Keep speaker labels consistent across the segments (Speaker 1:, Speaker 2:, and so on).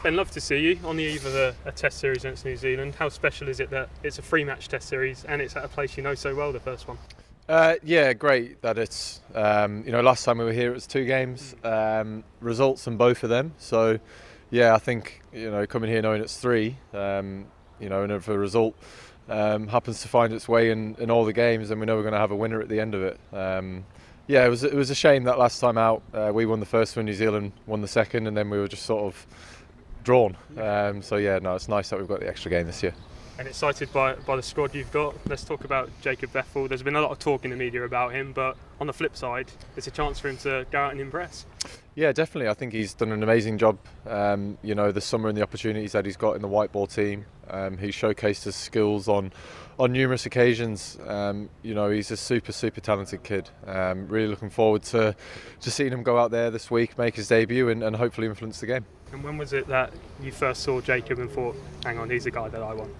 Speaker 1: Ben, love to see you on the eve of a test series against New Zealand. How special is it that it's a 3-match test series and it's at a place you know so well, the first one?
Speaker 2: Yeah, great that it's, last time we were here it was 2 games, results in both of them. So, yeah, I think, coming here knowing it's 3, and if a result happens to find its way in all the games, then we know we're going to have a winner at the end of it. Yeah, it was a shame that last time out we won the first one, New Zealand won the second, and then we were just sort of drawn. It's nice that we've got the extra game this year.
Speaker 1: And excited by the squad you've got. Let's talk about Jacob Bethell. There's been a lot of talk in the media about him, but on the flip side, it's a chance for him to go out and impress. Yeah,
Speaker 2: definitely. I think he's done an amazing job. This summer and the opportunities that he's got in the white ball team. He's showcased his skills on numerous occasions. He's a super talented kid. Really looking forward to seeing him go out there this week, make his debut, and hopefully influence the game.
Speaker 1: And when was it that you first saw Jacob and thought, hang on, he's the guy that I want?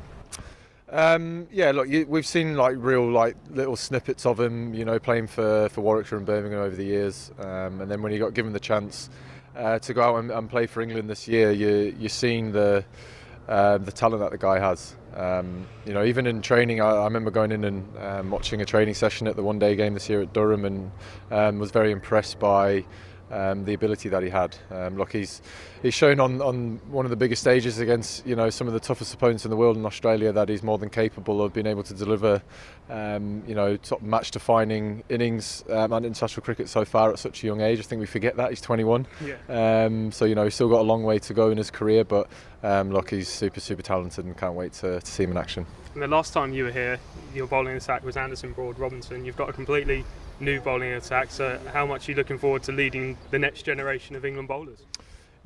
Speaker 2: We've seen real little snippets of him, playing for Warwickshire and Birmingham over the years, and then when he got given the chance to go out and play for England this year, you're seeing the talent that the guy has. Even in training, I remember going in and watching a training session at the one-day game this year at Durham, and was very impressed by the ability that he had. He's shown on one of the biggest stages against some of the toughest opponents in the world in Australia that he's more than capable of being able to deliver top match-defining innings at international cricket so far at such a young age. I think we forget that he's 21.
Speaker 1: Yeah.
Speaker 2: He's still got a long way to go in his career, but he's super talented and can't wait to see him in action.
Speaker 1: And the last time you were here, your bowling attack was Anderson, Broad, Robinson. You've got a completely new bowling attack, so how much are you looking forward to leading the next generation of England bowlers?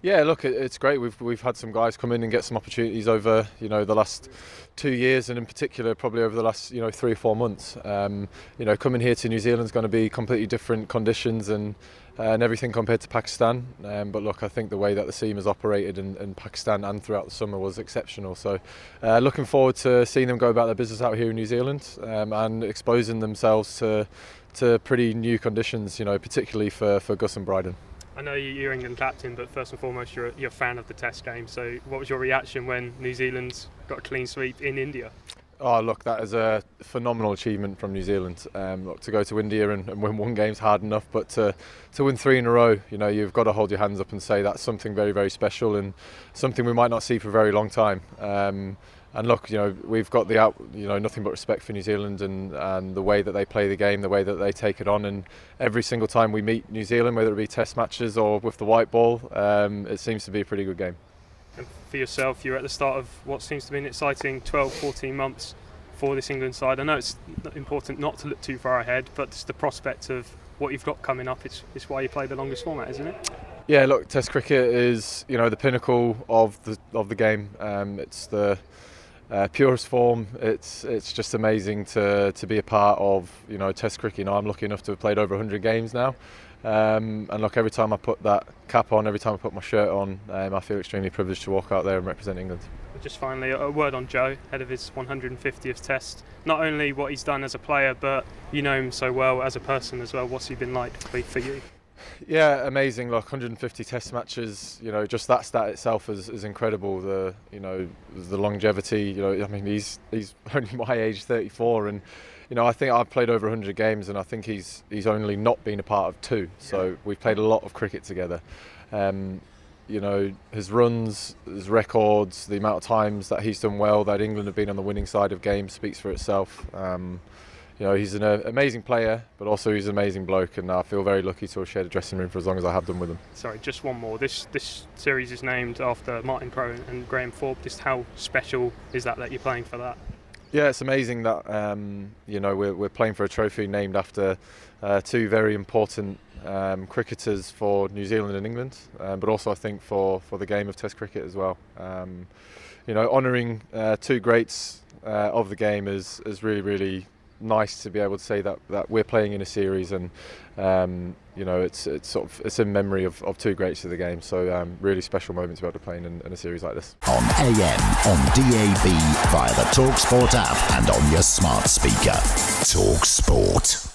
Speaker 2: Yeah, look, it's great. We've had some guys come in and get some opportunities over the last 2 years, and in particular probably over the last 3 or 4 months. Coming here to New Zealand is going to be completely different conditions and everything compared to Pakistan. But look, I think the way that the team has operated in Pakistan and throughout the summer was exceptional. So looking forward to seeing them go about their business out here in New Zealand and exposing themselves to pretty new conditions, particularly for Gus and Bryden.
Speaker 1: I know you're England captain, but first and foremost you're a fan of the Test game. So what was your reaction when New Zealand got a clean sweep in India?
Speaker 2: Oh, look, that is a phenomenal achievement from New Zealand. To go to India and win 1 game's hard enough, but to win 3 in a row, you've got to hold your hands up and say that's something very special and something we might not see for a very long time. And look, we've got nothing but respect for New Zealand and the way that they play the game, the way that they take it on. And every single time we meet New Zealand, whether it be Test matches or with the white ball, it seems to be a pretty good game.
Speaker 1: And for yourself, you're at the start of what seems to be an exciting 12, 14 months for this England side. I know it's important not to look too far ahead, but just the prospect of what you've got coming up is why you play the longest format, isn't it?
Speaker 2: Yeah, look, Test cricket is the pinnacle of the game. It's the purest form. It's just amazing to be a part of Test cricket. I'm lucky enough to have played over 100 games now, and look, every time I put that cap on, every time I put my shirt on, I feel extremely privileged to walk out there and represent England.
Speaker 1: Just finally, a word on Joe ahead of his 150th Test. Not only what he's done as a player, but you know him so well as a person as well. What's he been like for you?
Speaker 2: Yeah, amazing. Look, 150 Test matches. Just that stat itself is incredible. The longevity. He's only my age, 34, and I think I've played over 100 games, and I think he's only not been a part of 2. So we've played a lot of cricket together. His runs, his records, the amount of times that he's done well, that England have been on the winning side of games, speaks for itself. He's an amazing player, but also he's an amazing bloke, and I feel very lucky to have shared a dressing room for as long as I have done with him. Sorry,
Speaker 1: just one more. This series is named after Martin Crowe and Graham Thorpe. Just how special is that you're playing for that?
Speaker 2: Yeah, it's amazing that we're playing for a trophy named after 2 very important cricketers for New Zealand and England, but also I think for the game of Test cricket as well. Honouring 2 greats of the game is really nice to be able to say that we're playing in a series, and it's in memory of 2 greats of the game. So really special moment to be able to play in a series like this.
Speaker 3: On AM, on DAB, via the talkSPORT app, and on your smart speaker. talkSPORT.